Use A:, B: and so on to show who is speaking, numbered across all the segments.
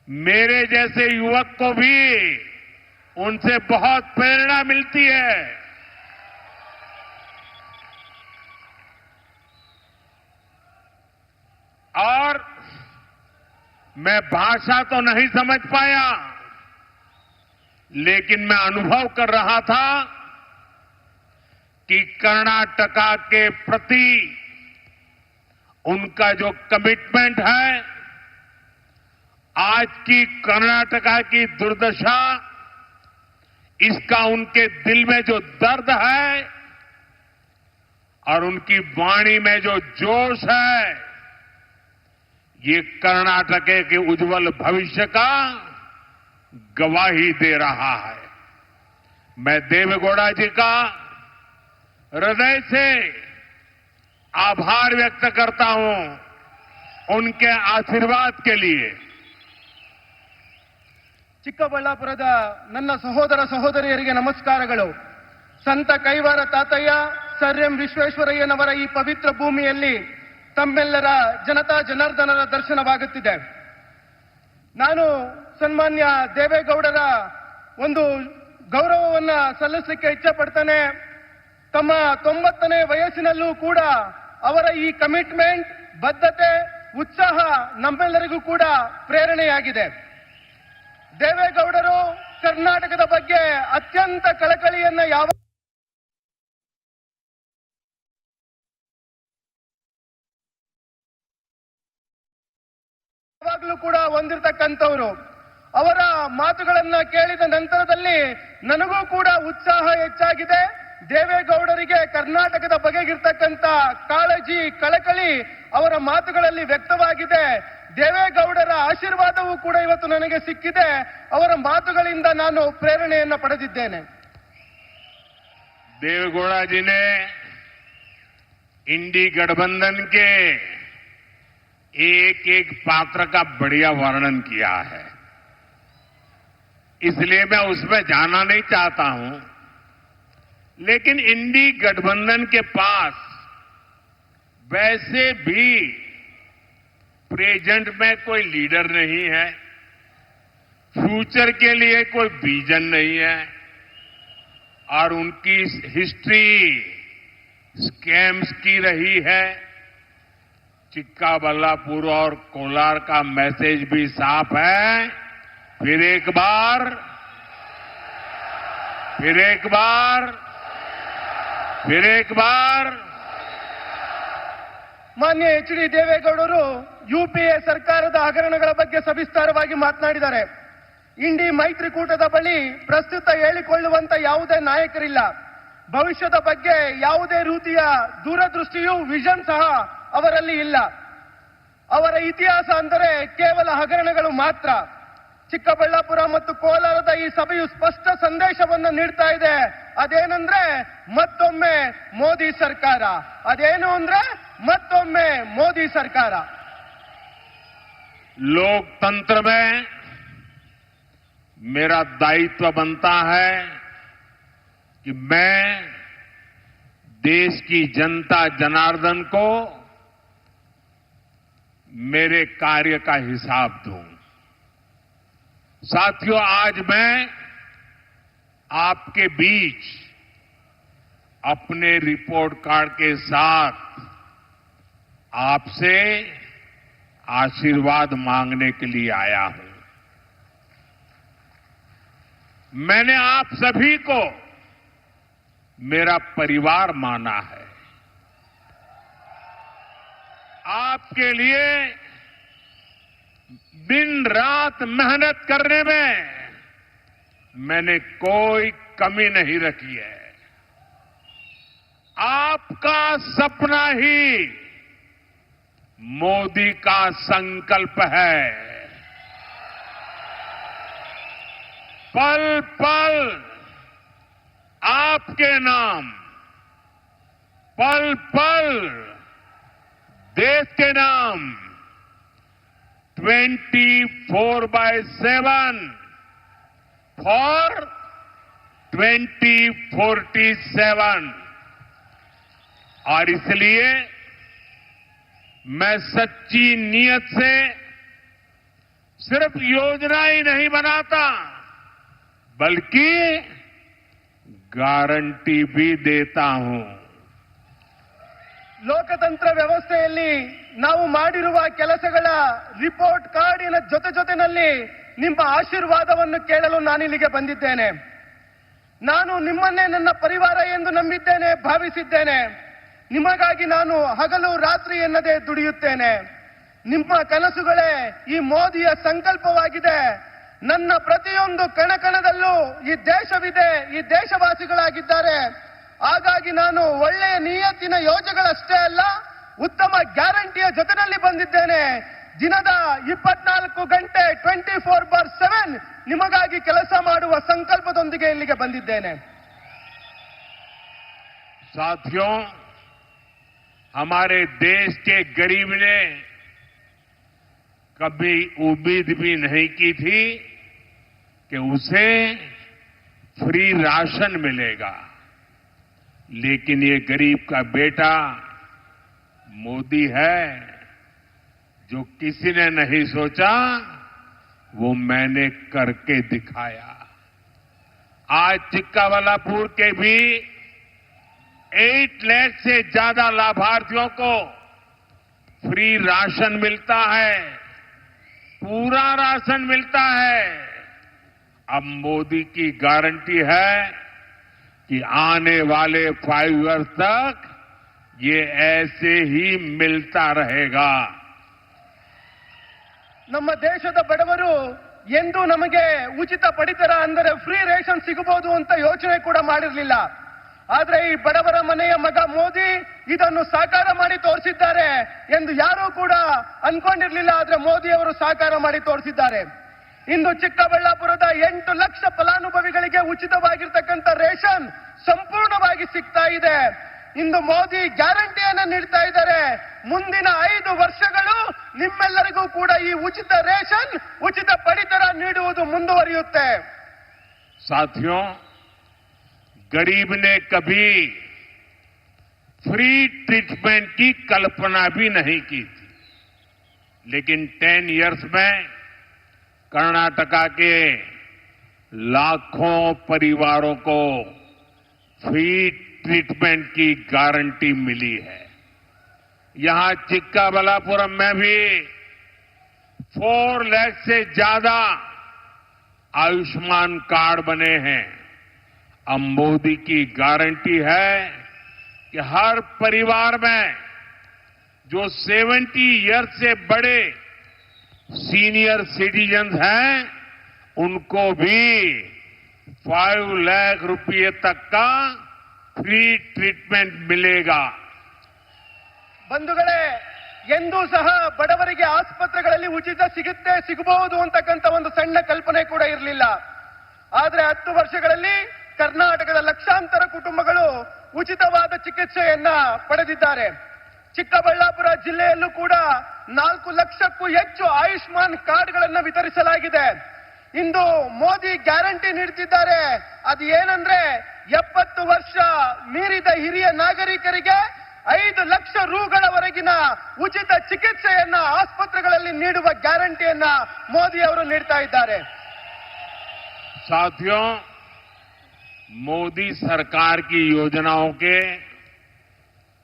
A: मेरे जैसे युवक को भी उनसे बहुत प्रेरणा मिलती है। और मैं भाषा तो नहीं समझ पाया, लेकिन मैं अनुभव कर रहा था कि कर्नाटका के प्रति उनका जो कमिटमेंट है, आज की कर्नाटका की दुर्दशा, इसका उनके दिल में जो दर्द है और उनकी वाणी में जो जोश है, ये कर्नाटक के उज्जवल भविष्य का गवाही दे रहा है। मैं देवेगौड़ा जी का हृदय से आभार व्यक्त करता हूं उनके आशीर्वाद के लिए।
B: ಚಿಕ್ಕಬಳ್ಳಾಪುರದ ನನ್ನ ಸಹೋದರ ಸಹೋದರಿಯರಿಗೆ ನಮಸ್ಕಾರಗಳು. ಸಂತ ಕೈವಾರ ತಾತಯ್ಯ ಸರ್ ಎಂ ವಿಶ್ವೇಶ್ವರಯ್ಯನವರ ಈ ಪವಿತ್ರ ಭೂಮಿಯಲ್ಲಿ ತಮ್ಮೆಲ್ಲರ ಜನತಾ ಜನಾರ್ದನರ ದರ್ಶನವಾಗುತ್ತಿದೆ. ನಾನು ಸನ್ಮಾನ್ಯ ದೇವೇಗೌಡರ ಒಂದು ಗೌರವವನ್ನ ಸಲ್ಲಿಸಲಿಕ್ಕೆ ಇಚ್ಛೆಪಡ್ತೇನೆ. ತಮ್ಮ 90ನೇ ವಯಸ್ಸಿನಲ್ಲೂ ಕೂಡ ಅವರ ಈ ಕಮಿಟ್ಮೆಂಟ್, ಬದ್ಧತೆ, ಉತ್ಸಾಹ ನಮ್ಮೆಲ್ಲರಿಗೂ ಕೂಡ ಪ್ರೇರಣೆಯಾಗಿದೆ. ದೇವೇಗೌಡರು ಕರ್ನಾಟಕದ ಬಗ್ಗೆ ಅತ್ಯಂತ ಕಳಕಳಿಯನ್ನ ಯಾವಾಗಲೂ ಕೂಡ ಹೊಂದಿರತಕ್ಕಂಥವರು. ಅವರ ಮಾತುಗಳನ್ನ ಕೇಳಿದ ನಂತರದಲ್ಲಿ ನನಗೂ ಕೂಡ ಉತ್ಸಾಹ ಹೆಚ್ಚಾಗಿದೆ. ದೇವೇಗೌಡರಿಗೆ ಕರ್ನಾಟಕದ ಬಗೆಗಿರ್ತಕ್ಕಂಥ ಕಾಳಜಿ, ಕಳಕಳಿ ಅವರ ಮಾತುಗಳಲ್ಲಿ ವ್ಯಕ್ತವಾಗಿದೆ. ದೇವೇಗೌಡರ ಆಶೀರ್ವಾದವೂ ಕೂಡ ಇವತ್ತು ನನಗೆ ಸಿಕ್ಕಿದೆ. ಅವರ ಮಾತುಗಳಿಂದ ನಾನು ಪ್ರೇರಣೆಯನ್ನು ಪಡೆದಿದ್ದೇನೆ.
A: देवेगौड़ा जी ने इंडी गठबंधन के एक एक पात्र का बढ़िया वर्णन किया है, इसलिए मैं उसमें जाना नहीं चाहता हूं। लेकिन इंडी गठबंधन के पास वैसे भी प्रेजेंट में कोई लीडर नहीं है, फ्यूचर के लिए कोई विजन नहीं है, और उनकी हिस्ट्री स्कैम्स की रही है। चिक्काबल्लापुर और कोलार का मैसेज भी साफ है। फिर एक बार
B: ಮಾನ್ಯ ಎಚ್ ಡಿ ದೇವೇಗೌಡರು ಯುಪಿಎ ಸರ್ಕಾರದ ಹಗರಣಗಳ ಬಗ್ಗೆ ಸವಿಸ್ತಾರವಾಗಿ ಮಾತನಾಡಿದ್ದಾರೆ. ಇಂಡಿ ಮೈತ್ರಿಕೂಟದ ಬಳಿ ಪ್ರಸ್ತುತ ಹೇಳಿಕೊಳ್ಳುವಂತ ಯಾವುದೇ ನಾಯಕರಿಲ್ಲ. ಭವಿಷ್ಯದ ಬಗ್ಗೆ ಯಾವುದೇ ರೀತಿಯ ದೂರದೃಷ್ಟಿಯೂ ವಿಷನ್ ಸಹ ಅವರಲ್ಲಿ ಇಲ್ಲ. ಅವರ ಇತಿಹಾಸ ಅಂದರೆ ಕೇವಲ ಹಗರಣಗಳು ಮಾತ್ರ. ಚಿಕ್ಕಬಳ್ಳಾಪುರ ಮತ್ತು ಕೋಲಾರದ ಈ ಸಭೆಯು ಸ್ಪಷ್ಟ ಸಂದೇಶವನ್ನು ನೀಡ್ತಾ ಇದೆ. ಅದೇನಂದ್ರೆ ಮತ್ತೊಮ್ಮೆ ಮೋದಿ ಸರ್ಕಾರ. ಅದೇನು ಅಂದ್ರೆ ಮತ್ತೊಮ್ಮೆ ಮೋದಿ ಸರ್ಕಾರ.
A: लोकतंत्र में मेरा दायित्व बनता है कि मैं देश की जनता जनार्दन को मेरे कार्य का हिसाब दूं। साथियों, आज मैं आपके बीच अपने रिपोर्ट कार्ड के साथ आपसे आशीर्वाद मांगने के लिए आया हूं। मैंने आप सभी को मेरा परिवार माना है। आपके लिए दिन रात मेहनत करने में मैंने कोई कमी नहीं रखी है। आपका सपना ही मोदी का संकल्प है। पल पल आपके नाम, पल पल देश के नाम 24/7 फॉर 2047। और इसलिए मैं सच्ची नीयत से सिर्फ योजना ही नहीं बनाता बल्कि गारंटी भी देता हूं।
B: ಲೋಕತಂತ್ರ ವ್ಯವಸ್ಥೆಯಲ್ಲಿ ನಾವು ಮಾಡಿರುವ ಕೆಲಸಗಳ ರಿಪೋರ್ಟ್ ಕಾರ್ಡಿನ ಜೊತೆನಲ್ಲಿ ನಿಮ್ಮ ಆಶೀರ್ವಾದವನ್ನು ಕೇಳಲು ನಾನಿಲ್ಲಿಗೆ ಬಂದಿದ್ದೇನೆ. ನಾನು ನಿಮ್ಮನ್ನೇ ನನ್ನ ಪರಿವಾರ ಎಂದು ನಂಬಿದ್ದೇನೆ, ಭಾವಿಸಿದ್ದೇನೆ. ನಿಮಗಾಗಿ ನಾನು ಹಗಲು ರಾತ್ರಿ ಎನ್ನದೆ ದುಡಿಯುತ್ತೇನೆ. ನಿಮ್ಮ ಕನಸುಗಳೇ ಈ ಮೋದಿಯ ಸಂಕಲ್ಪವಾಗಿದೆ. ನನ್ನ ಪ್ರತಿಯೊಂದು ಕಣಕಣದಲ್ಲೂ ಈ ದೇಶವಿದೆ, ಈ ದೇಶವಾಸಿಗಳಾಗಿದ್ದಾರೆ. ಹಾಗಾಗಿ ನಾನು ಒಳ್ಳೆಯ ನಿಯತ್ತಿನ ಯೋಜನೆಗಳಷ್ಟೇ ಅಲ್ಲ, ಉತ್ತಮ ಗ್ಯಾರಂಟಿಯ ಜೊತೆಯಲ್ಲಿ ಬಂದಿದ್ದೇನೆ. ದಿನದ 24 ಗಂಟೆ 24/7 ನಿಮಗಾಗಿ ಕೆಲಸ ಮಾಡುವ ಸಂಕಲ್ಪದೊಂದಿಗೆ ಇಲ್ಲಿಗೆ ಬಂದಿದ್ದೇನೆ.
A: साथियों, हमारे देश के गरीब ने कभी उम्मीद भी नहीं की थी कि उसे फ्री राशन मिलेगा, लेकिन ये गरीब का बेटा मोदी है। जो किसी ने नहीं सोचा वो मैंने करके दिखाया। आज चिक्काबल्लापुर के भी 8 लाख से ज्यादा लाभार्थियों को फ्री राशन मिलता है, पूरा राशन मिलता है। अब मोदी की गारंटी है कि आने वाले 5 इयर्स तक ये ऐसे ही मिलता रहेगा।
B: ನಮ್ಮ ದೇಶದ ಬಡವರು ಎಂದು ನಮಗೆ ಉಚಿತ ಪಡಿತರ ಅಂದರೆ ಫ್ರೀ ರೇಷನ್ ಸಿಗಬಹುದು ಅಂತ ಯೋಚನೆ ಕೂಡ ಮಾಡಿರಲಿಲ್ಲ. ಆದ್ರೆ ಈ ಬಡವರ ಮನೆಯ ಮಗ ಮೋದಿ ಇದನ್ನು ಸಾಕಾರ ಮಾಡಿ ತೋರಿಸಿದ್ದಾರೆ ಎಂದು ಯಾರೂ ಕೂಡ ಅನ್ಕೊಂಡಿರ್ಲಿಲ್ಲ. ಆದ್ರೆ ಮೋದಿ ಅವರು ಸಾಕಾರ ಮಾಡಿ ತೋರಿಸಿದ್ದಾರೆ. ಇಂದು ಚಿಕ್ಕಬಳ್ಳಾಪುರದ 8 ಲಕ್ಷ ಫಲಾನುಭವಿಗಳಿಗೆ ಉಚಿತವಾಗಿರ್ತಕ್ಕಂಥ ರೇಷನ್ ಸಂಪೂರ್ಣವಾಗಿ ಸಿಗ್ತಾ ಇದೆ. ಇಂದು ಮೋದಿ ಗ್ಯಾರಂಟಿಯನ್ನು ನೀಡ್ತಾ ಇದ್ದಾರೆ. ಮುಂದಿನ 5 ವರ್ಷಗಳು ನಿಮ್ಮೆಲ್ಲರಿಗೂ ಕೂಡ ಈ ಉಚಿತ ರೇಷನ್, ಉಚಿತ ಪಡಿತರ ನೀಡುವುದು ಮುಂದುವರಿಯುತ್ತೆ.
A: साथियों, गरीब ने कभी फ्री ट्रीटमेंट की कल्पना भी नहीं की थी, लेकिन 10 इयर्स में कर्नाटका के लाखों परिवारों को फ्री ट्रीटमेंट की गारंटी मिली है। यहां चिक्काबल्लापुरम में भी 4 लाख से ज्यादा आयुष्मान कार्ड बने हैं। अब मोदी की गारंटी है कि हर परिवार में जो 70 ईयर्स से बड़े सीनियर सिटीजन्स हैं उनको भी 5 लाख रुपये तक का फ्री ट्रीटमेंट मिलेगा।
B: ಬಂಧುಗಳೇ, ಎಂದೂ ಸಹ ಬಡವರಿಗೆ ಆಸ್ಪತ್ರೆಗಳಲ್ಲಿ ಉಚಿತ ಸಿಗಬಹುದು ಅಂತಕ್ಕಂಥ ಒಂದು ಸಣ್ಣ ಕಲ್ಪನೆ ಕೂಡ ಇರಲಿಲ್ಲ. ಆದ್ರೆ 10 ವರ್ಷಗಳಲ್ಲಿ ಕರ್ನಾಟಕದ ಲಕ್ಷಾಂತರ ಕುಟುಂಬಗಳು ಉಚಿತವಾದ ಚಿಕಿತ್ಸೆಯನ್ನ ಪಡೆದಿದ್ದಾರೆ. ಚಿಕ್ಕಬಳ್ಳಾಪುರ ಜಿಲ್ಲೆಯಲ್ಲೂ ಕೂಡ 4 ಲಕ್ಷಕ್ಕೂ ಹೆಚ್ಚು ಆಯುಷ್ಮಾನ್ ಕಾರ್ಡ್ಗಳನ್ನು ವಿತರಿಸಲಾಗಿದೆ. ಇಂದು ಮೋದಿ ಗ್ಯಾರಂಟಿ ನೀಡುತ್ತಿದ್ದಾರೆ. ಅದು ಏನಂದ್ರೆ 70 ವರ್ಷ ಮೀರಿದ ಹಿರಿಯ ನಾಗರಿಕರಿಗೆ 5 ಲಕ್ಷ ರೂಗಳವರೆಗಿನ ಉಚಿತ ಚಿಕಿತ್ಸೆಯನ್ನ ಆಸ್ಪತ್ರೆಗಳಲ್ಲಿ ನೀಡುವ ಗ್ಯಾರಂಟಿಯನ್ನ ಮೋದಿ ಅವರು ನೀಡ್ತಾ ಇದ್ದಾರೆ.
A: साथियों, मोदी सरकार की योजनाओं के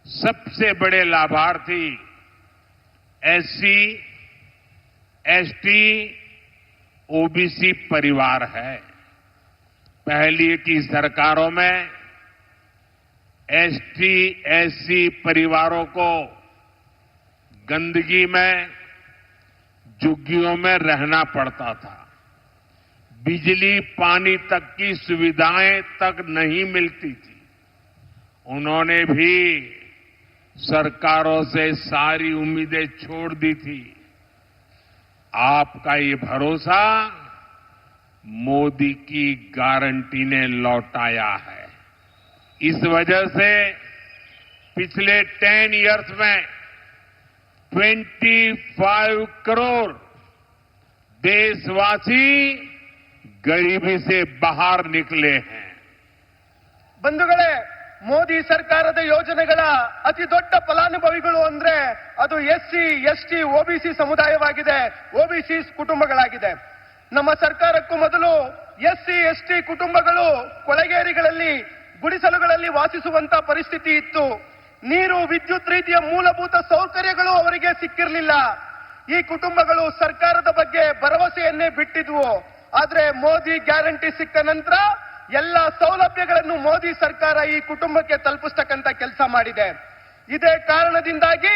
A: सबसे बड़े लाभार्थी SC, ST, OBC परिवार है। पहले की सरकारों में ST, SC परिवारों को गंदगी में, झुग्गियों में रहना पड़ता था। बिजली पानी तक की सुविधाएं तक नहीं मिलती थी। उन्होंने भी सरकारों से सारी उम्मीदें छोड़ दी थी। आपका ये भरोसा मोदी की गारंटी ने लौटाया है। इस वजह से पिछले 10 इयर्स में 25 करोड़ देशवासी गरीबी से बाहर निकले हैं।
B: ಬಂಧುಗಳೇ, ಮೋದಿ ಸರ್ಕಾರದ ಯೋಜನೆಗಳ ಅತಿ ದೊಡ್ಡ ಫಲಾನುಭವಿಗಳು ಅಂದ್ರೆ ಅದು ಎಸ್ಸಿ, ಎಸ್ಟಿ, ಒಬಿಸಿ ಸಮುದಾಯವಾಗಿದೆ, ಒಬಿಸಿ ಕುಟುಂಬಗಳಾಗಿದೆ. ನಮ್ಮ ಸರ್ಕಾರಕ್ಕೂ ಮೊದಲು ಎಸ್ಸಿ, ಎಸ್ಟಿ ಕುಟುಂಬಗಳು ಕೊಳಗೇರಿಗಳಲ್ಲಿ, ಗುಡಿಸಲುಗಳಲ್ಲಿ ವಾಸಿಸುವಂತ ಪರಿಸ್ಥಿತಿ ಇತ್ತು. ನೀರು, ವಿದ್ಯುತ್ ರೀತಿಯ ಮೂಲಭೂತ ಸೌಕರ್ಯಗಳು ಅವರಿಗೆ ಸಿಕ್ಕಿರಲಿಲ್ಲ. ಈ ಕುಟುಂಬಗಳು ಸರ್ಕಾರದ ಬಗ್ಗೆ ಭರವಸೆಯನ್ನೇ ಬಿಟ್ಟಿದ್ವು. ಆದ್ರೆ ಮೋದಿ ಗ್ಯಾರಂಟಿ ಸಿಕ್ಕ ನಂತರ ಎಲ್ಲ ಸೌಲಭ್ಯಗಳನ್ನು ಮೋದಿ ಸರ್ಕಾರ ಈ ಕುಟುಂಬಕ್ಕೆ ತಲುಪಿಸ್ತಕ್ಕಂತ ಕೆಲಸ ಮಾಡಿದೆ. ಇದೇ ಕಾರಣದಿಂದಾಗಿ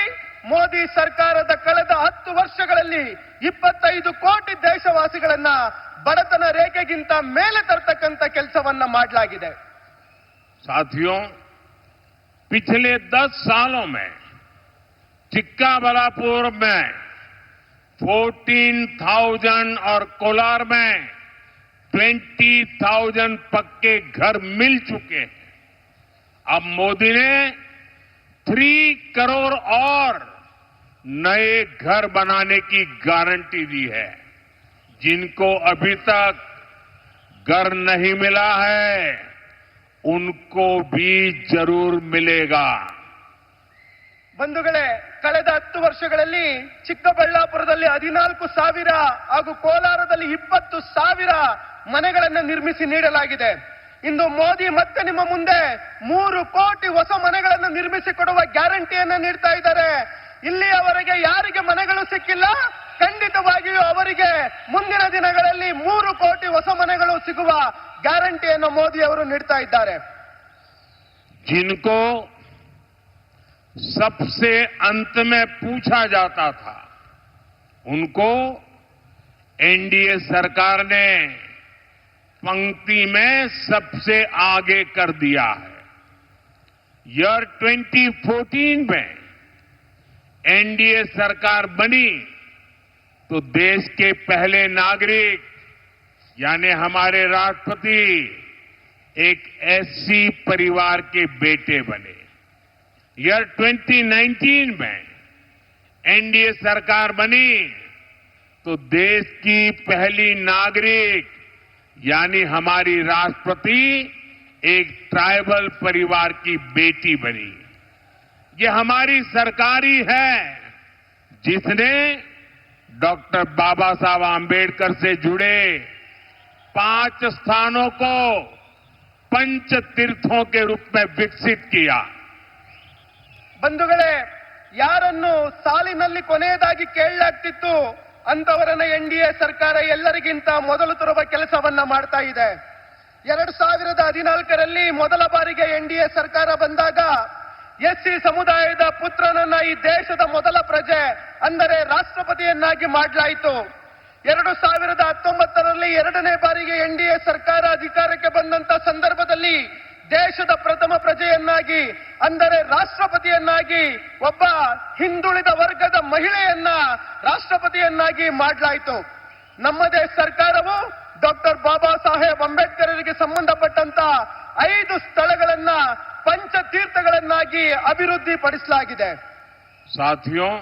B: ಮೋದಿ ಸರ್ಕಾರದ ಕಳೆದ 10 ವರ್ಷಗಳಲ್ಲಿ 25 ಕೋಟಿ ದೇಶವಾಸಿಗಳನ್ನ ಬಡತನ ರೇಖೆಗಿಂತ ಮೇಲೆ ತರ್ತಕ್ಕಂತ ಕೆಲಸವನ್ನ ಮಾಡಲಾಗಿದೆ.
A: साथियों, पिछले 10 सालों में चिक्काबलापुर में 14,000 और कोलार में 20,000 पक्के घर मिल चुके हैं. अब मोदी ने 3 करोड़ और नए घर बनाने की गारंटी दी है. जिनको अभी तक घर नहीं मिला है उनको भी जरूर मिलेगा.
B: ಬಂಧುಗಳೇ, ಕಳೆದ 10 ವರ್ಷಗಳಲ್ಲಿ ಚಿಕ್ಕಬಳ್ಳಾಪುರದಲ್ಲಿ 14,000 ಹಾಗೂ ಕೋಲಾರದಲ್ಲಿ 20,000 ಮನೆಗಳನ್ನು ನಿರ್ಮಿಸಿ ನೀಡಲಾಗಿದೆ. ಇಂದು ಮೋದಿ ಮತ್ತೆ ನಿಮ್ಮ ಮುಂದೆ 3 ಕೋಟಿ ಹೊಸ ಮನೆಗಳನ್ನು ನಿರ್ಮಿಸಿ ಕೊಡುವ ಗ್ಯಾರಂಟಿಯನ್ನ ನೀಡ್ತಾ ಇದ್ದಾರೆ. ಇಲ್ಲಿಯವರೆಗೆ ಯಾರಿಗೆ ಮನೆಗಳು ಸಿಕ್ಕಿಲ್ಲ, ಖಂಡಿತವಾಗಿಯೂ ಅವರಿಗೆ ಮುಂದಿನ ದಿನಗಳಲ್ಲಿ 3 ಕೋಟಿ ಹೊಸ ಮನೆಗಳು ಸಿಗುವ ಗ್ಯಾರಂಟಿಯನ್ನು ಮೋದಿ ಅವರು ನೀಡ್ತಾ ಇದ್ದಾರೆ.
A: जिनको सबसे अंत में पूछा जाता था उनको एनडीए सरकार ने पंक्ति में सबसे आगे कर दिया है. ईयर 2014 में एनडीए सरकार बनी तो देश के पहले नागरिक यानी हमारे राष्ट्रपति एक एससी परिवार के बेटे बने. ईयर 2019 में एनडीए सरकार बनी तो देश की पहली नागरिक यानी हमारी राष्ट्रपति एक ट्राइबल परिवार की बेटी बनी. ये हमारी सरकार ही है जिसने डॉक्टर बाबा साहब आंबेडकर से जुड़े 5 स्थानों को पंच तीर्थों के रूप में विकसित किया.
B: ಬಂಧುಗಳೇ, ಯಾರನ್ನು ಸಾಲಿನಲ್ಲಿ ಕೊನೆಯದಾಗಿ ಕೇಳಲಾಗ್ತಿತ್ತು ಅಂತವರನ್ನ ಎನ್ಡಿಎ ಸರ್ಕಾರ ಎಲ್ಲರಿಗಿಂತ ಮೊದಲು ತರುವ ಕೆಲಸವನ್ನ ಮಾಡ್ತಾ ಇದೆ. 2014ರಲ್ಲಿ ಮೊದಲ ಬಾರಿಗೆ ಎನ್ಡಿಎ ಸರ್ಕಾರ ಬಂದಾಗ ಎಸ್ಸಿ ಸಮುದಾಯದ ಪುತ್ರನನ್ನ ಈ ದೇಶದ ಮೊದಲ ಪ್ರಜೆ ಅಂದರೆ ರಾಷ್ಟ್ರಪತಿಯನ್ನಾಗಿ ಮಾಡಲಾಯಿತು. 2019ರಲ್ಲಿ 2ನೇ ಬಾರಿಗೆ ಎನ್ಡಿಎ ಸರ್ಕಾರ ಅಧಿಕಾರಕ್ಕೆ ಬಂದಂತ ಸಂದರ್ಭದಲ್ಲಿ ದೇಶದ ಪ್ರಥಮ ಪ್ರಜೆಯನ್ನಾಗಿ ಅಂದರೆ ರಾಷ್ಟ್ರಪತಿಯನ್ನಾಗಿ ಒಬ್ಬ ಹಿಂದುಳಿದ ವರ್ಗದ ಮಹಿಳೆಯನ್ನ ರಾಷ್ಟ್ರಪತಿಯನ್ನಾಗಿ ಮಾಡಲಾಯಿತು. ನಮ್ಮದೇ ಸರ್ಕಾರವು ಡಾಕ್ಟರ್ ಬಾಬಾ ಸಾಹೇಬ್ ಅಂಬೇಡ್ಕರ್ಗೆ ಸಂಬಂಧಪಟ್ಟಂತ 5 ಸ್ಥಳಗಳನ್ನ ಪಂಚತೀರ್ಥಗಳನ್ನಾಗಿ ಅಭಿವೃದ್ಧಿಪಡಿಸಲಾಗಿದೆ.
A: साथियों,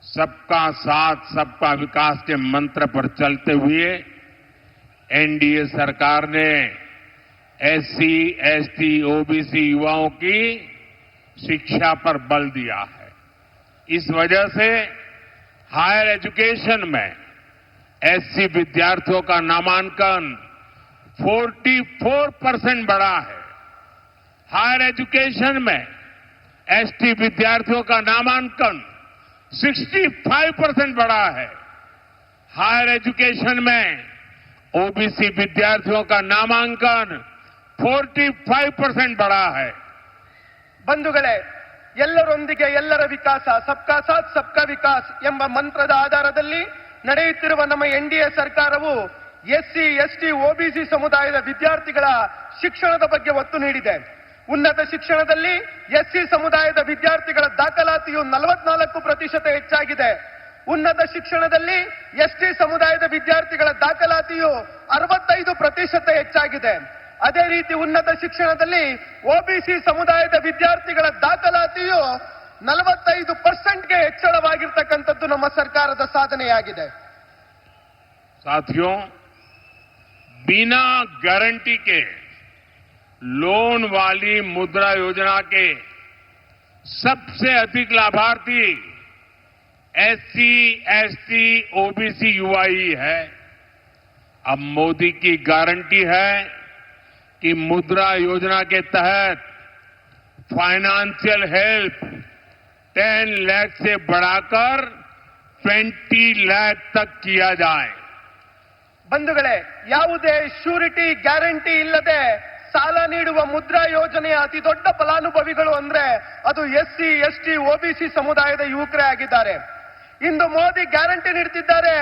A: सबका साथ सबका विकास के मंत्र पर चलते हुए एनडीए सरकार ने एससी, एसटी, ओबीसी युवाओं की शिक्षा पर बल दिया है. इस वजह से हायर एजुकेशन में एससी विद्यार्थियों का नामांकन 44% बढ़ा है. हायर एजुकेशन में एसटी विद्यार्थियों का नामांकन 65% बढ़ा है. हायर एजुकेशन में ओबीसी विद्यार्थियों का नामांकन 45% बढ़ा है.
B: ಬಂಧುಗಳೇ, ಎಲ್ಲರೊಂದಿಗೆ ಎಲ್ಲರ ವಿಕಾಸ, ಸಬ್ಕಾ ಸಾಥ್ ಸಬ್ಕಾ ವಿಕಾಸ್ ಎಂಬ ಮಂತ್ರದ ಆಧಾರದಲ್ಲಿ ನಡೆಯುತ್ತಿರುವ ನಮ್ಮ ಎನ್ಡಿಎ ಸರ್ಕಾರವು ಎಸ್ಸಿ, ಎಸ್ಟಿ, ಒಬಿಸಿ ಸಮುದಾಯದ ವಿದ್ಯಾರ್ಥಿಗಳ ಶಿಕ್ಷಣದ ಬಗ್ಗೆ ಒತ್ತು ನೀಡಿದೆ. ಉನ್ನತ ಶಿಕ್ಷಣದಲ್ಲಿ ಎಸ್ಸಿ ಸಮುದಾಯದ ವಿದ್ಯಾರ್ಥಿಗಳ ದಾಖಲಾತಿಯು 44% ಹೆಚ್ಚಾಗಿದೆ. ಉನ್ನತ ಶಿಕ್ಷಣದಲ್ಲಿ ಎಸ್ಟಿ ಸಮುದಾಯದ ವಿದ್ಯಾರ್ಥಿಗಳ ದಾಖಲಾತಿಯು 65% ಹೆಚ್ಚಾಗಿದೆ. ಅದೇ ರೀತಿ ಉನ್ನತ ಶಿಕ್ಷಣದಲ್ಲಿ ಒಬಿಸಿ ಸಮುದಾಯದ ವಿದ್ಯಾರ್ಥಿಗಳ ದಾಖಲಾತಿಯು 45%ಗೆ ಹೆಚ್ಚಳವಾಗಿರ್ತಕ್ಕಂಥದ್ದು ನಮ್ಮ ಸರ್ಕಾರದ ಸಾಧನೆಯಾಗಿದೆ.
A: साथियों, बिना गारंटी के लोन वाली मुद्रा योजना के सबसे अधिक लाभार्थी एससी, एसटी, ओबीसी, युवा ही है। अब मोदी की गारंटी है कि मुद्रा योजना के तहत फाइनेंशियल हेल्प 10 लाख से बढ़ाकर 20 लाख तक किया जाए।
B: ಬಂಧುಗಳೇ, ಯಾವುದೇ ಶ್ಯೂರಿಟಿ ಗ್ಯಾರಂಟಿ ಇಲ್ಲದೆ ಸಾಲ ನೀಡುವ ಮುದ್ರಾ ಯೋಜನೆಯ ಅತಿ ದೊಡ್ಡ ಫಲಾನುಭವಿಗಳು ಅಂದ್ರೆ ಅದು ಎಸ್ಸಿ, ಎಸ್ಟಿ, ಓಬಿಸಿ ಸಮುದಾಯದ ಯುವಕರೇ ಆಗಿದ್ದಾರೆ. ಇಂದು ಮೋದಿ ಗ್ಯಾರಂಟಿ ನೀಡುತ್ತಿದ್ದಾರೆ.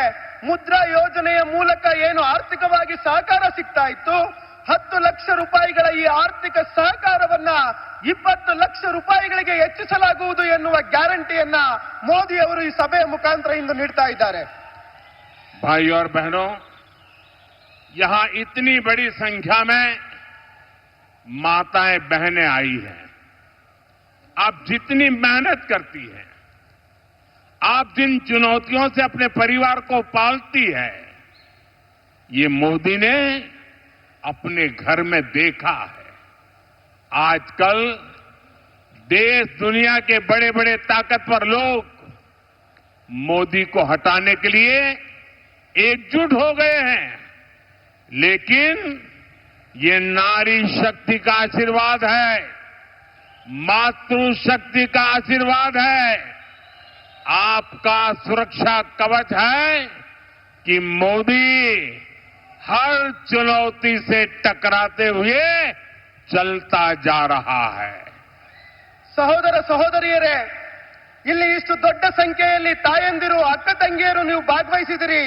B: ಮುದ್ರಾ ಯೋಜನೆಯ ಮೂಲಕ ಏನು ಆರ್ಥಿಕವಾಗಿ ಸಹಕಾರ ಸಿಗ್ತಾ ಇತ್ತು, 10 ಲಕ್ಷ ರೂಪಾಯಿಗಳ ಈ ಆರ್ಥಿಕ ಸಹಕಾರವನ್ನ 20 ಲಕ್ಷ ರೂಪಾಯಿಗಳಿಗೆ ಹೆಚ್ಚಿಸಲಾಗುವುದು ಎನ್ನುವ ಗ್ಯಾರಂಟಿಯನ್ನ ಮೋದಿ ಅವರು ಈ ಸಭೆಯ ಮುಖಾಂತರ ಇಂದು ನೀಡ್ತಾ ಇದ್ದಾರೆ.
A: भाई और बहनों, यहां इतनी बड़ी संख्या में माताएं बहनें आई हैं। आप जितनी मेहनत करती हैं, आप जिन चुनौतियों से अपने परिवार को पालती है, ये मोदी ने अपने घर में देखा है। आजकल देश दुनिया के बड़े बड़े ताकतवर लोग मोदी को हटाने के लिए एकजुट हो गए हैं, लेकिन ये नारी शक्ति का आशीर्वाद है, मातृशक्ति का आशीर्वाद है, आपका सुरक्षा कवच है कि मोदी हर चुनौती से टकराते हुए चलता जा रहा है।
B: ಸಹೋದರ ಸಹೋದರಿಯರೇ, ಇಲ್ಲಿ ಇಷ್ಟು ದೊಡ್ಡ ಸಂಖ್ಯೆಯಲ್ಲಿ ತಾಯಂದಿರು, ಅಕ್ಕ ತಂಗಿಯರು ನೀವು ಭಾಗವಹಿಸಿದಿರಿ.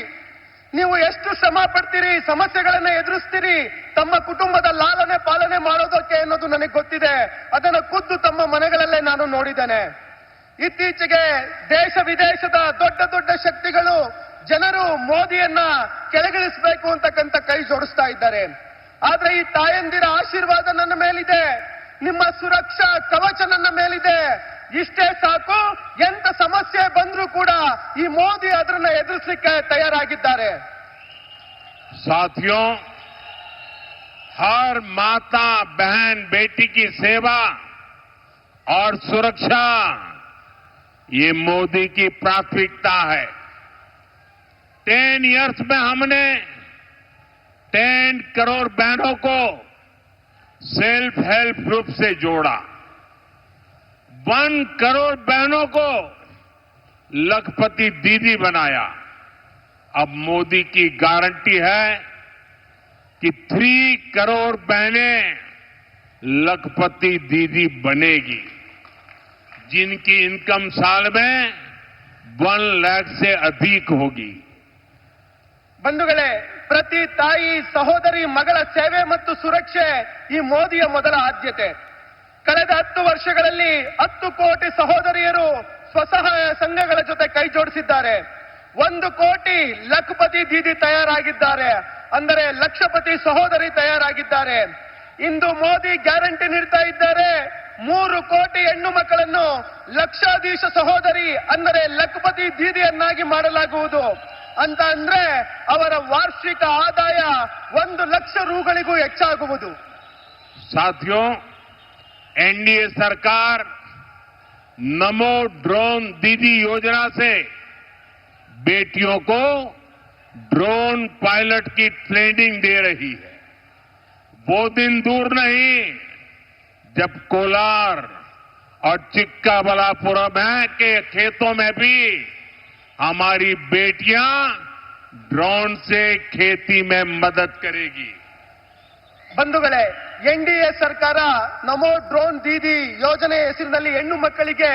B: ನೀವು ಎಷ್ಟು ಶ್ರಮ ಪಡ್ತೀರಿ, ಸಮಸ್ಯೆಗಳನ್ನ ಎದುರಿಸ್ತೀರಿ ತಮ್ಮ ಕುಟುಂಬದ ಲಾಲನೆ ಪಾಲನೆ ಮಾಡೋದಕ್ಕೆ ಅನ್ನೋದು ನನಗೆ ಗೊತ್ತಿದೆ. ಅದನ್ನು ಖುದ್ದು ತಮ್ಮ ಮನೆಗಳಲ್ಲೇ ನಾನು ನೋಡಿದ್ದೇನೆ. ಇತ್ತೀಚೆಗೆ ದೇಶ ವಿದೇಶದ ದೊಡ್ಡ ದೊಡ್ಡ ಶಕ್ತಿಗಳು ಜನರು ಮೋದಿಯನ್ನ ಕೆಳಗಿಳಿಸಬೇಕು ಅಂತಕ್ಕಂಥ ಕೈ ಜೋಡಿಸ್ತಾ ಇದ್ದಾರೆ. ಆದ್ರೆ ಈ ತಾಯಂದಿರ ಆಶೀರ್ವಾದ ನನ್ನ ಮೇಲಿದೆ, ನಿಮ್ಮ ಸುರಕ್ಷಾ ಕವಚ ನನ್ನ ಮೇಲಿದೆ. ಇಷ್ಟೇ ಸಾಕು, ಎಂತ ಸಮಸ್ಯೆ ಬಂದ್ರೂ ಕೂಡ ಈ ಮೋದಿ ಅದನ್ನ ಎದುರಿಸಲಿಕ್ಕೆ ತಯಾರಾಗಿದ್ದಾರೆ.
A: साथियों, हर माता बहन बेटी की सेवा और सुरक्षा ये मोदी की प्राथमिकता है। 10 इयर्स में हमने 10 करोड़ बहनों को सेल्फ हेल्प ग्रुप से जोड़ा, 1 करोड़ बहनों को लखपति दीदी बनाया। अब मोदी की गारंटी है कि 3 करोड़ बहनें लखपति दीदी बनेगी, जिनकी इनकम साल में 1 लाख से अधिक होगी।
B: ಬಂಧುಗಳೇ, ಪ್ರತಿ ತಾಯಿ ಸಹೋದರಿ ಮಗಳ ಸೇವೆ ಮತ್ತು ಸುರಕ್ಷೆ ಈ ಮೋದಿಯ ಮೊದಲ ಆದ್ಯತೆ. ಕಳೆದ 10 ವರ್ಷಗಳಲ್ಲಿ 10 ಕೋಟಿ ಸಹೋದರಿಯರು ಸ್ವಸಹಾಯ ಸಂಘಗಳ ಜೊತೆ ಕೈ ಜೋಡಿಸಿದ್ದಾರೆ. 1 ಕೋಟಿ ಲಖಪತಿ ದೀದಿ ತಯಾರಾಗಿದ್ದಾರೆ, ಅಂದರೆ ಲಕ್ಷಪತಿ ಸಹೋದರಿ ತಯಾರಾಗಿದ್ದಾರೆ. ಇಂದು ಮೋದಿ ಗ್ಯಾರಂಟಿ ನೀಡ್ತಾ ಇದ್ದಾರೆ, 3 ಕೋಟಿ ಹೆಣ್ಣು ಮಕ್ಕಳನ್ನು ಲಕ್ಷಾಧೀಶ ಸಹೋದರಿ ಅಂದರೆ ಲಖಪತಿ ದೀದಿಯನ್ನಾಗಿ ಮಾಡಲಾಗುವುದು ಅಂತ. ಅಂದ್ರೆ ಅವರ ವಾರ್ಷಿಕ ಆದಾಯ 1 ಲಕ್ಷ ರೂಗಳಿಗೂ ಹೆಚ್ಚಾಗುವುದು.
A: साथियों, एनडीए सरकार नमो ड्रोन दीदी योजना से बेटियों को ड्रोन पायलट की ट्रेनिंग दे रही है। वो दिन दूर नहीं जब कोलार और चिक्काबलापुरम के खेतों में भी हमारी बेटियां ड्रोन से खेती में मदद करेगी।
B: ಬಂಧುಗಳೇ, ಎನ್ಡಿಎ ಸರ್ಕಾರ ನಮೋ ಡ್ರೋನ್ ದೀದಿ ಯೋಜನೆ ಹೆಸರಿನಲ್ಲಿ ಹೆಣ್ಣು ಮಕ್ಕಳಿಗೆ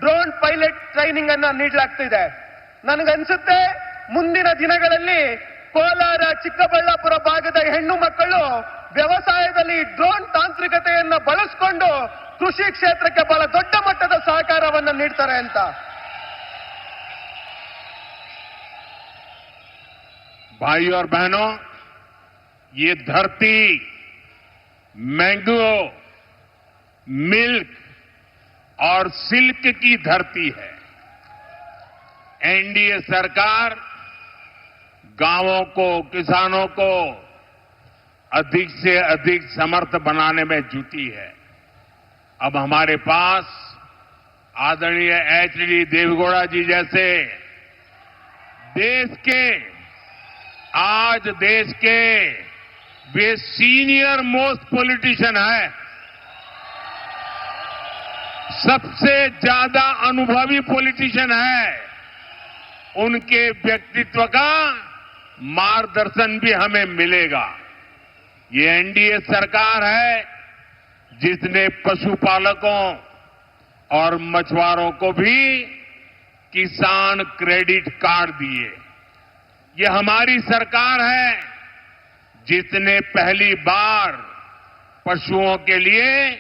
B: ಡ್ರೋನ್ ಪೈಲಟ್ ಟ್ರೈನಿಂಗ್ ಅನ್ನ ನೀಡಲಾಗ್ತಿದೆ. ನನಗನ್ಸುತ್ತೆ ಮುಂದಿನ ದಿನಗಳಲ್ಲಿ ಕೋಲಾರ, ಚಿಕ್ಕಬಳ್ಳಾಪುರ ಭಾಗದ ಹೆಣ್ಣು ಮಕ್ಕಳು ವ್ಯವಸಾಯದಲ್ಲಿ ಡ್ರೋನ್ ತಾಂತ್ರಿಕತೆಯನ್ನ ಬಳಸಿಕೊಂಡು ಕೃಷಿ ಕ್ಷೇತ್ರಕ್ಕೆ ಬಹಳ ದೊಡ್ಡ ಮಟ್ಟದ ಸಹಕಾರವನ್ನು ನೀಡ್ತಾರೆ ಅಂತ.
A: भाई और बहनों, ये धरती मैंगो, मिल्क और सिल्क की धरती है। एनडीए सरकार गांवों को, किसानों को अधिक से अधिक समर्थ बनाने में जुटी है। अब हमारे पास आदरणीय एचडी देवेगौड़ा जी जैसे आज देश के वे सीनियर मोस्ट पॉलिटिशियन है, सबसे ज्यादा अनुभवी पॉलिटिशियन है। उनके व्यक्तित्व का मार्गदर्शन भी हमें मिलेगा। ये एनडीए सरकार है जिसने पशुपालकों और मछुआरों को भी किसान क्रेडिट कार्ड दिए। ये हमारी सरकार है जिसने पहली बार पशुओं के लिए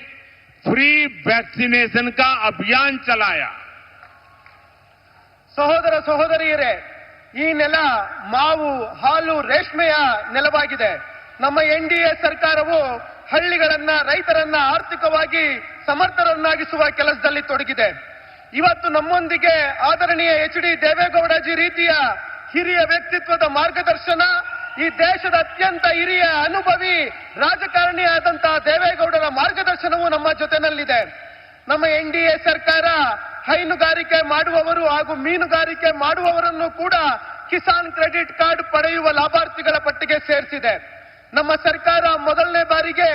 A: फ्री वैक्सीनेशन का अभियान चलाया।
B: ಸಹೋದರ ಸಹೋದರಿಯರೇ, ಈ ನೆಲ ಮಾವು, ಹಾಲು, ರೇಷ್ಮೆಯ ನೆಲವಾಗಿದೆ. ನಮ್ಮ ಎನ್ಡಿಎ ಸರ್ಕಾರವು ಹಳ್ಳಿಗಳನ್ನ, ರೈತರನ್ನ ಆರ್ಥಿಕವಾಗಿ ಸಮರ್ಥರನ್ನಾಗಿಸುವ ಕೆಲಸದಲ್ಲಿ ತೊಡಗಿದೆ. ಇವತ್ತು ನಮ್ಮೊಂದಿಗೆ ಆದರಣೀಯ ಎಚ್.ಡಿ. ದೇವೇಗೌಡಜಿ ರೀತಿಯ ಹಿರಿಯ ವ್ಯಕ್ತಿತ್ವದ ಮಾರ್ಗದರ್ಶನ, ಈ ದೇಶದ ಅತ್ಯಂತ ಹಿರಿಯ ಅನುಭವಿ ರಾಜಕಾರಣಿಯಾದಂತಹ ದೇವೇಗೌಡರ ಮಾರ್ಗದರ್ಶನವು ನಮ್ಮ ಜೊತೆನಲ್ಲಿದೆ. ನಮ್ಮ ಎನ್ಡಿಎ ಸರ್ಕಾರ ಹೈನುಗಾರಿಕೆ ಮಾಡುವವರು ಹಾಗೂ ಮೀನುಗಾರಿಕೆ ಮಾಡುವವರನ್ನು ಕೂಡ ಕಿಸಾನ್ ಕ್ರೆಡಿಟ್ ಕಾರ್ಡ್ ಪಡೆಯುವ ಲಾಭಾರ್ಥಿಗಳ ಪಟ್ಟಿಗೆ ಸೇರಿಸಿದೆ. ನಮ್ಮ ಸರ್ಕಾರ ಮೊದಲನೇ ಬಾರಿಗೆ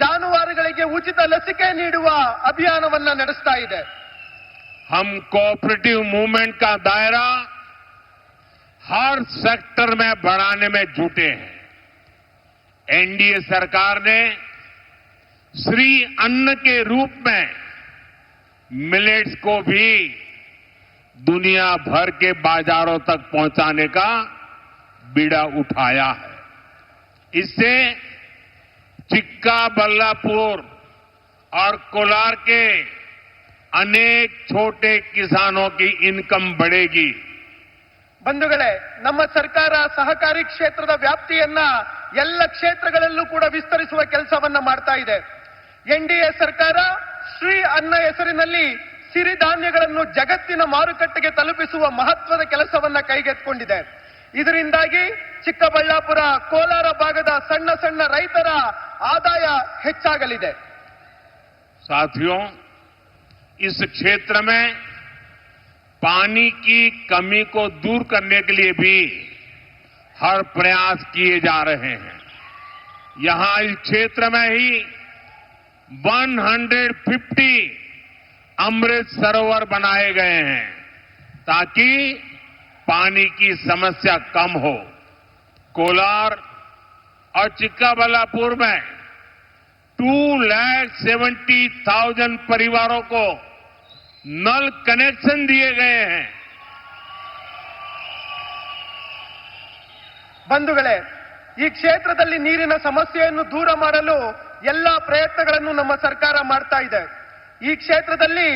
B: ಜಾನುವಾರುಗಳಿಗೆ ಉಚಿತ ಲಸಿಕೆ ನೀಡುವ ಅಭಿಯಾನವನ್ನ ನಡೆಸ್ತಾ ಇದೆ.
A: हम कोऑपरेटिव मूवमेंट का दायरा हर सेक्टर में बढ़ाने में जुटे हैं। एनडीए सरकार ने श्री अन्न के रूप में मिलेट्स को भी दुनिया भर के बाजारों तक पहुंचाने का बीड़ा उठाया है। इससे चिक्काबल्लापुर और कोलार के अनेक छोटे किसानों की इनकम बढ़ेगी।
B: ಬಂಧುಗಳೇ, ನಮ್ಮ ಸರ್ಕಾರ ಸಹಕಾರಿ ಕ್ಷೇತ್ರದ ವ್ಯಾಪ್ತಿಯನ್ನ ಎಲ್ಲ ಕ್ಷೇತ್ರಗಳಲ್ಲೂ ಕೂಡ ವಿಸ್ತರಿಸುವ ಕೆಲಸವನ್ನ ಮಾಡ್ತಾ ಇದೆ. ಎನ್ಡಿಎ ಸರ್ಕಾರ ಶ್ರೀ ಅನ್ನ ಹೆಸರಿನಲ್ಲಿ ಸಿರಿಧಾನ್ಯಗಳನ್ನು ಜಗತ್ತಿನ ಮಾರುಕಟ್ಟೆಗೆ ತಲುಪಿಸುವ ಮಹತ್ವದ ಕೆಲಸವನ್ನ ಕೈಗೆತ್ತಿಕೊಂಡಿದೆ. ಇದರಿಂದಾಗಿ ಚಿಕ್ಕಬಳ್ಳಾಪುರ, ಕೋಲಾರ ಭಾಗದ ಸಣ್ಣ ಸಣ್ಣ ರೈತರ ಆದಾಯ ಹೆಚ್ಚಾಗಲಿದೆ.
A: साथियों, इस क्षेत्र में पानी की कमी को दूर करने के लिए भी हर प्रयास किए जा रहे हैं। यहां इस क्षेत्र में ही 150 अमृत सरोवर बनाए गए हैं ताकि पानी की समस्या कम हो। कोलार और चिक्काबल्लापुर में 2,70,000 परिवारों को नल कनेक्शन दिए गए हैं।
B: ಬಂಧುಗಳೇ, ಈ ಕ್ಷೇತ್ರದಲ್ಲಿ ನೀರಿನ ಸಮಸ್ಯೆಯನ್ನು ದೂರ ಮಾಡಲು ಎಲ್ಲಾ ಪ್ರಯತ್ನಗಳನ್ನು ನಮ್ಮ ಸರ್ಕಾರ ಮಾಡ್ತಾ ಇದೆ. ಈ ಕ್ಷೇತ್ರದಲ್ಲಿ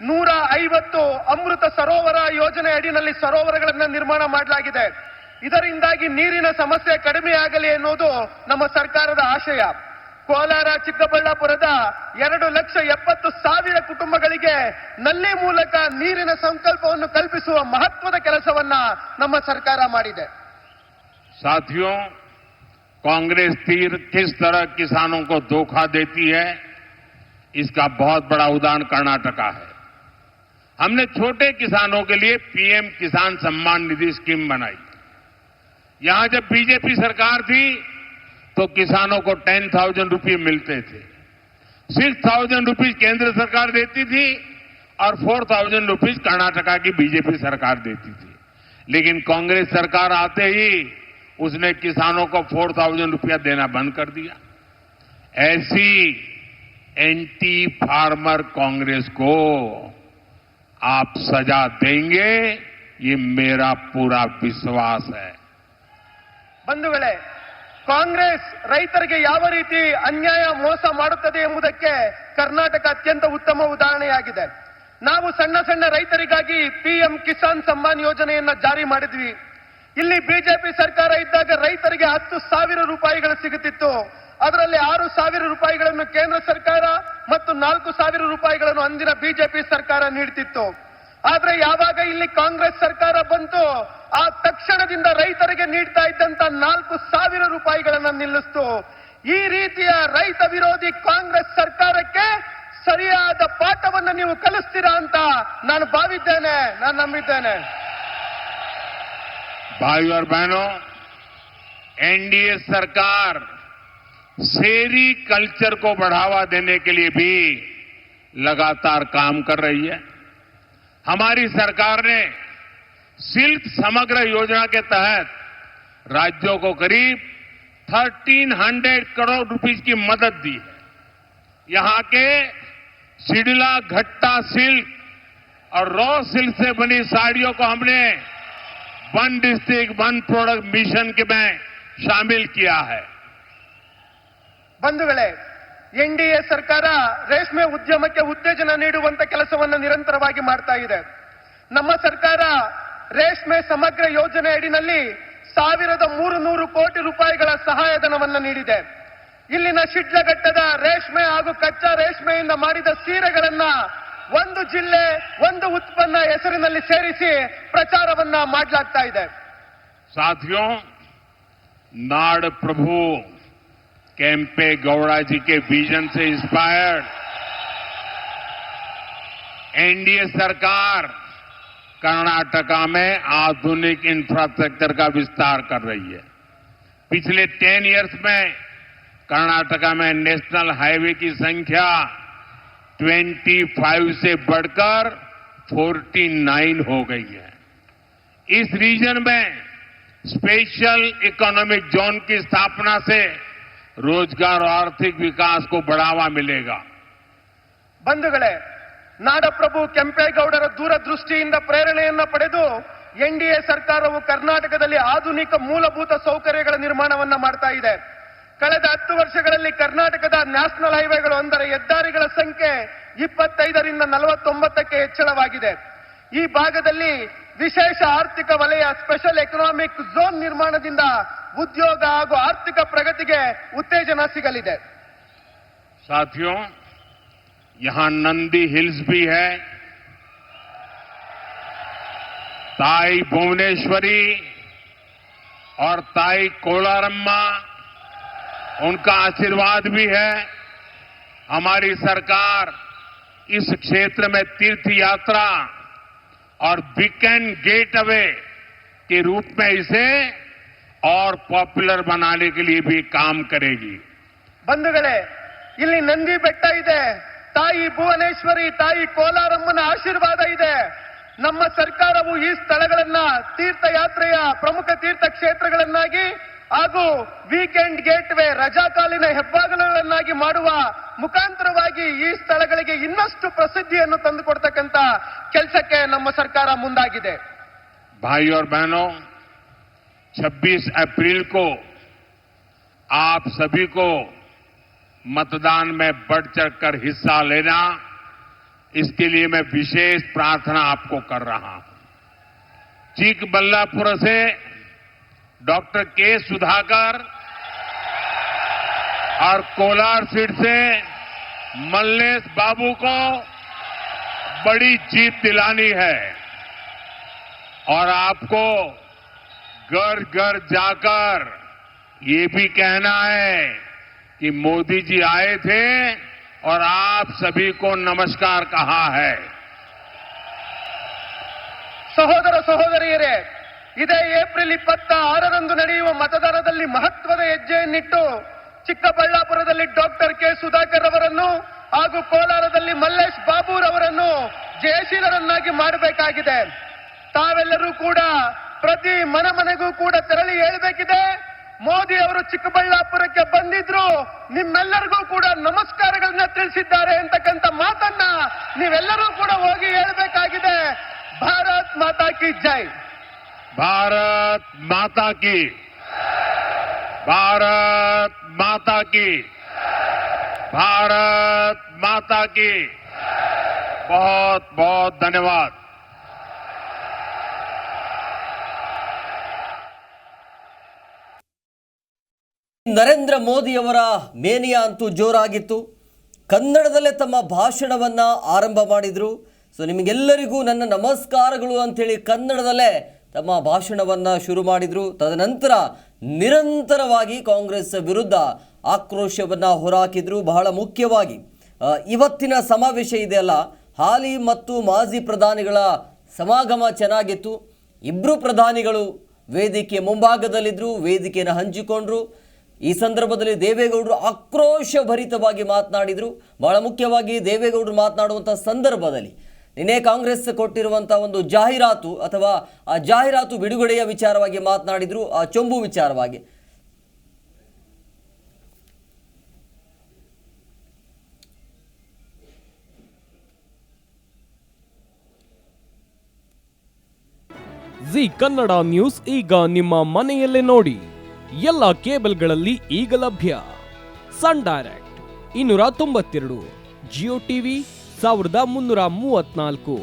B: 150 ಅಮೃತ ಸರೋವರ ಯೋಜನೆ ಅಡಿಯಲ್ಲಿ ಸರೋವರಗಳನ್ನು ನಿರ್ಮಾಣ ಮಾಡಲಾಗಿದೆ. ಇದರಿಂದಾಗಿ ನೀರಿನ ಸಮಸ್ಯೆ ಕಡಿಮೆಯಾಗಲಿ ಎನ್ನುವುದು ನಮ್ಮ ಸರ್ಕಾರದ ಆಶಯ. ಕೋಲಾರ, ಚಿಕ್ಕಬಳ್ಳಾಪುರದ 2,70,000 ಕುಟುಂಬಗಳಿಗೆ ನಲ್ಲಿ ಮೂಲಕ ನೀರಿನ ಸಂಕಲ್ಪವನ್ನು ಕಲ್ಪಿಸುವ ಮಹತ್ವದ ಕೆಲಸವನ್ನ ನಮ್ಮ ಸರ್ಕಾರ ಮಾಡಿದೆ.
A: साथियों, कांग्रेस किस तरह किसानों को धोखा देती है, इसका बहुत बड़ा उदाहरण कर्नाटका है। हमने छोटे किसानों के लिए पीएम किसान सम्मान निधि स्कीम बनाई। यहां जब बीजेपी सरकार थी तो किसानों को 10,000 रुपये मिलते थे। 6,000 रुपीज केंद्र सरकार देती थी और 4,000 रुपीज कर्नाटका की बीजेपी सरकार देती थी। लेकिन कांग्रेस सरकार आते ही उसने किसानों को 4,000 रुपया देना बंद कर दिया। ऐसी एंटी फार्मर कांग्रेस को आप सजा देंगे, ये मेरा पूरा विश्वास है।
B: ಬಂಧುಗಳೇ, ಕಾಂಗ್ರೆಸ್ ರೈತರಿಗೆ ಯಾವ ರೀತಿ ಅನ್ಯಾಯ, ಮೋಸ ಮಾಡುತ್ತದೆ ಎಂಬುದಕ್ಕೆ ಕರ್ನಾಟಕ ಅತ್ಯಂತ ಉತ್ತಮ ಉದಾಹರಣೆಯಾಗಿದೆ. ನಾವು ಸಣ್ಣ ಸಣ್ಣ ರೈತರಿಗಾಗಿ ಪಿಎಂ ಕಿಸಾನ್ ಸಮ್ಮಾನ್ ಯೋಜನೆಯನ್ನ ಜಾರಿ ಮಾಡಿದ್ವಿ. ಇಲ್ಲಿ ಬಿಜೆಪಿ ಸರ್ಕಾರ ಇದ್ದಾಗ ರೈತರಿಗೆ 10,000 ರೂಪಾಯಿಗಳು ಸಿಗುತ್ತಿತ್ತು. ಅದರಲ್ಲಿ 6,000 ರೂಪಾಯಿಗಳನ್ನು ಕೇಂದ್ರ ಸರ್ಕಾರ ಮತ್ತು 4,000 ರೂಪಾಯಿಗಳನ್ನು ಅಂದಿನ ಬಿಜೆಪಿ ಸರ್ಕಾರ ನೀಡುತ್ತಿತ್ತು. ಆದ್ರೆ ಯಾವಾಗ ಇಲ್ಲಿ ಕಾಂಗ್ರೆಸ್ ಸರ್ಕಾರ ಬಂತು, ಆ ತಕ್ಷಣದಿಂದ ರೈತರಿಗೆ ನೀಡ್ತಾ ಇದ್ದಂತ 4,000 ರೂಪಾಯಿಗಳನ್ನ ನಿಲ್ಲಿಸ್ತು. ಈ ರೀತಿಯ ರೈತ ವಿರೋಧಿ ಕಾಂಗ್ರೆಸ್ ಸರ್ಕಾರಕ್ಕೆ ಸರಿಯಾದ ಪಾಠವನ್ನು ನೀವು ಕಲಿಸ್ತೀರಾ ಅಂತ ನಾನು ಭಾವಿದ್ದೇನೆ, ನಾನು ನಂಬಿದ್ದೇನೆ.
A: भाइयों और बहनों, एनडीए सरकार शेरी कल्चर को बढ़ावा देने के लिए भी लगातार काम कर रही है. हमारी सरकार ने सिल्क समग्र योजना के तहत राज्यों को करीब 1300 करोड़ रुपीस की मदद दी है. यहां के सिडला घट्टा सिल्क और रॉ सिल्क से बनी साड़ियों को हमने one district one product mission के में शामिल किया है.
B: ಬಂಧುಗಳೇ, ಎನ್ಡಿಎ ಸರ್ಕಾರ ರೇಷ್ಮೆ ಉದ್ಯಮಕ್ಕೆ ಉತ್ತೇಜನ ನೀಡುವಂತ ಕೆಲಸವನ್ನು ನಿರಂತರವಾಗಿ ಮಾಡ್ತಾ ಇದೆ. ನಮ್ಮ ಸರ್ಕಾರ ರೇಷ್ಮೆ ಸಮಗ್ರ ಯೋಜನೆ ಅಡಿನಲ್ಲಿ 1300 ಕೋಟಿ ರೂಪಾಯಿಗಳ ಸಹಾಯಧನವನ್ನು ನೀಡಿದೆ. ಇಲ್ಲಿನ ಶಿಡ್ಲಘಟ್ಟದ ರೇಷ್ಮೆ ಹಾಗೂ ಕಚ್ಚಾ ರೇಷ್ಮೆಯಿಂದ ಮಾಡಿದ ಸೀರೆಗಳನ್ನ ಒಂದು ಜಿಲ್ಲೆ ಒಂದು ಉತ್ಪನ್ನ ಹೆಸರಿನಲ್ಲಿ ಸೇರಿಸಿ ಪ್ರಚಾರವನ್ನ ಮಾಡಲಾಗ್ತಾ ಇದೆ.
A: साथियों, नाड़ प्रभु केम्पे गौड़ा जी के विजन से इंस्पायर्ड एनडीए सरकार कर्नाटका में आधुनिक इंफ्रास्ट्रक्चर का विस्तार कर रही है. पिछले 10 इयर्स में कर्नाटका में नेशनल हाईवे की संख्या 25 से बढ़कर 49 हो गई है. इस रीजन में स्पेशल इकोनॉमिक जोन की स्थापना से रोजगार और आर्थिक विकास को बढ़ावा मिलेगा.
B: ಬಂಧುಗಳೇ, ನಾಡಪ್ರಭು ಕೆಂಪೇಗೌಡರ ದೂರದೃಷ್ಟಿಯಿಂದ ಪ್ರೇರಣೆಯನ್ನ ಪಡೆದು ಎನ್ಡಿಎ ಸರ್ಕಾರವು ಕರ್ನಾಟಕದಲ್ಲಿ ಆಧುನಿಕ ಮೂಲಭೂತ ಸೌಕರ್ಯಗಳ ನಿರ್ಮಾಣವನ್ನ ಮಾಡ್ತಾ ಇದೆ. ಕಳೆದ 10 ವರ್ಷಗಳಲ್ಲಿ ಕರ್ನಾಟಕದ ನ್ಯಾಷನಲ್ ಹೈವೇಗಳು ಅಂದರೆ ಹೆದ್ದಾರಿಗಳ ಸಂಖ್ಯೆ 25ರಿಂದ 49ಕ್ಕೆ ಹೆಚ್ಚಳವಾಗಿದೆ. ಈ ಭಾಗದಲ್ಲಿ ವಿಶೇಷ ಆರ್ಥಿಕ ವಲಯ ಸ್ಪೆಷಲ್ ಎಕನಾಮಿಕ್ ಝೋನ್ ನಿರ್ಮಾಣದಿಂದ ಉದ್ಯೋಗ ಹಾಗೂ ಆರ್ಥಿಕ ಪ್ರಗತಿಗೆ ಉತ್ತೇಜನ ಸಿಗಲಿದೆ.
A: साथियों, यहां नंदी हिल्स भी है, ताई भुवनेश्वरी और ताई कोलारम्मा, उनका आशीर्वाद भी है. हमारी सरकार इस क्षेत्र में तीर्थ यात्रा और वीकेंड गेटवे के रूप में इसे और पॉपुलर बनाने के लिए भी काम करेगी.
B: ಬಂಧುಗಳೇ, ಇಲ್ಲಿ ನಂದಿ ಬೆಟ್ಟ ಇದೆ, ತಾಯಿ ಭುವನೇಶ್ವರಿ, ತಾಯಿ ಕೋಲಾರಮ್ಮನ ಆಶೀರ್ವಾದ ಇದೆ. ನಮ್ಮ ಸರ್ಕಾರವು ಈ ಸ್ಥಳಗಳನ್ನ ತೀರ್ಥಯಾತ್ರೆಯ ಪ್ರಮುಖ ತೀರ್ಥ ಕ್ಷೇತ್ರಗಳನ್ನಾಗಿ ಹಾಗೂ ವೀಕೆಂಡ್ ಗೇಟ್ವೇ ರಜಾಕಾಲಿನ ಹೆಬ್ಬಾಗಿಲುಗಳನ್ನಾಗಿ ಮಾಡುವ ಮುಖಾಂತರವಾಗಿ ಈ ಸ್ಥಳಗಳಿಗೆ ಇನ್ನಷ್ಟು ಪ್ರಸಿದ್ಧಿಯನ್ನು ತಂದುಕೊಡ್ತಕ್ಕಂತ ಕೆಲಸಕ್ಕೆ ನಮ್ಮ ಸರ್ಕಾರ ಮುಂದಾಗಿದೆ.
A: भाइयों और बहनों, 26 अप्रैल को आप सभी को मतदान में बढ़ चढ़कर हिस्सा लेना, इसके लिए मैं विशेष प्रार्थना आपको कर रहा हूं. चिकबल्लापुर से डॉक्टर के सुधाकर और कोलार सीट से मल्लेश बाबू को बड़ी जीत दिलानी है और आपको घर घर जाकर ये भी कहना है कि मोदी जी आए थे और आप सभी को नमस्कार कहा है.
B: ಸಹೋದರ ಸಹೋದರಿಯರೇ, ಇದೇ ಏಪ್ರಿಲ್ 26ರಂದು ನಡೆಯುವ ಮತದಾನದಲ್ಲಿ ಮಹತ್ವದ ಹೆಜ್ಜೆಯನ್ನಿಟ್ಟು ಚಿಕ್ಕಬಳ್ಳಾಪುರದಲ್ಲಿ ಡಾಕ್ಟರ್ ಕೆ ಸುಧಾಕರ್ ಅವರನ್ನು ಹಾಗೂ ಕೋಲಾರದಲ್ಲಿ ಮಲ್ಲೇಶ್ ಬಾಬುರವರನ್ನು ಜಯಶೀಲರನ್ನಾಗಿ ಮಾಡಬೇಕಾಗಿದೆ. ತಾವೆಲ್ಲರೂ ಕೂಡ ಪ್ರತಿ ಮನೆಗೂ ಕೂಡ ತೆರಳಿ ಹೇಳಬೇಕಿದೆ, ಮೋದಿ ಅವರು ಚಿಕ್ಕಬಳ್ಳಾಪುರಕ್ಕೆ ಬಂದಿದ್ರು, ನಿಮ್ಮೆಲ್ಲರಿಗೂ ಕೂಡ ನಮಸ್ಕಾರಗಳನ್ನ ತಿಳಿಸಿದ್ದಾರೆ ಅಂತಕ್ಕಂಥ ಮಾತನ್ನ ನೀವೆಲ್ಲರೂ ಕೂಡ ಹೋಗಿ ಹೇಳಬೇಕಾಗಿದೆ. ಭಾರತ್ ಮಾತಾ ಕಿ ಜೈ.
A: भारत माता की, भारत माता की, भारत माता की. बहुत बहुत धन्यवाद.
C: ನರೇಂದ್ರ ಮೋದಿಯವರ ಮೇನಿಯಾ ಅಂತೂ ಜೋರಾಗಿತ್ತು. ಕನ್ನಡದಲ್ಲೇ ತಮ್ಮ ಭಾಷಣವನ್ನು ಆರಂಭ ಮಾಡಿದರು. ಸೊ ನಿಮಗೆಲ್ಲರಿಗೂ ನನ್ನ ನಮಸ್ಕಾರಗಳು ಅಂಥೇಳಿ ಕನ್ನಡದಲ್ಲೇ ತಮ್ಮ ಭಾಷಣವನ್ನು ಶುರು ಮಾಡಿದರು. ತದನಂತರ ನಿರಂತರವಾಗಿ ಕಾಂಗ್ರೆಸ್ ವಿರುದ್ಧ ಆಕ್ರೋಶವನ್ನು ಹೊರಹಾಕಿದ್ರು. ಬಹಳ ಮುಖ್ಯವಾಗಿ ಇವತ್ತಿನ ಸಮಾವೇಶ ಇದೆಯಲ್ಲ, ಹಾಲಿ ಮತ್ತು ಮಾಜಿ ಪ್ರಧಾನಿಗಳ ಸಮಾಗಮ ಚೆನ್ನಾಗಿತ್ತು. ಇಬ್ಬರು ಪ್ರಧಾನಿಗಳು ವೇದಿಕೆ ಮುಂಭಾಗದಲ್ಲಿದ್ದರು, ವೇದಿಕೆಯನ್ನು ಹಂಚಿಕೊಂಡ್ರು. ಈ ಸಂದರ್ಭದಲ್ಲಿ ದೇವೇಗೌಡರು ಆಕ್ರೋಶಭರಿತವಾಗಿ ಮಾತನಾಡಿದರು. ಬಹಳ ಮುಖ್ಯವಾಗಿ ದೇವೇಗೌಡರು ಮಾತನಾಡುವಂಥ ಸಂದರ್ಭದಲ್ಲಿ ನಿನ್ನೆ ಕಾಂಗ್ರೆಸ್ ಕೊಟ್ಟಿರುವಂಥ ಒಂದು ಜಾಹೀರಾತು ಅಥವಾ ಆ ಜಾಹೀರಾತು ಬಿಡುಗಡೆಯ ವಿಚಾರವಾಗಿ ಮಾತನಾಡಿದರು, ಆ ಚೊಂಬು ವಿಚಾರವಾಗಿ.
D: ಜಿ ಕನ್ನಡ ನ್ಯೂಸ್ ಈಗ ನಿಮ್ಮ ಮನೆಯಲ್ಲೇ ನೋಡಿ. ಎಲ್ಲ ಕೇಬಲ್ಗಳಲ್ಲಿ ಈಗ ಲಭ್ಯ. Sun Direct 292, Jio TV 1334,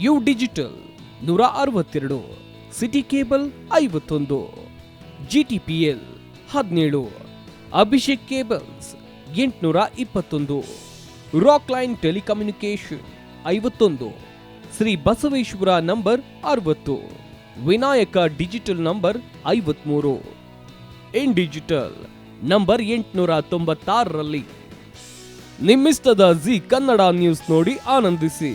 D: U Digital 162, City Cable 51, GTPL 17, Abhishek Cables 821, Rock Line telecommunication 51, Shri Basaveshwara number 60, Vinayaka Digital number 53, In Digital number 896ರಲ್ಲಿ ನಿಮ್ಮಿಷ್ಟದ ಜಿ ಕನ್ನಡ ನ್ಯೂಸ್ ನೋಡಿ ಆನಂದಿಸಿ.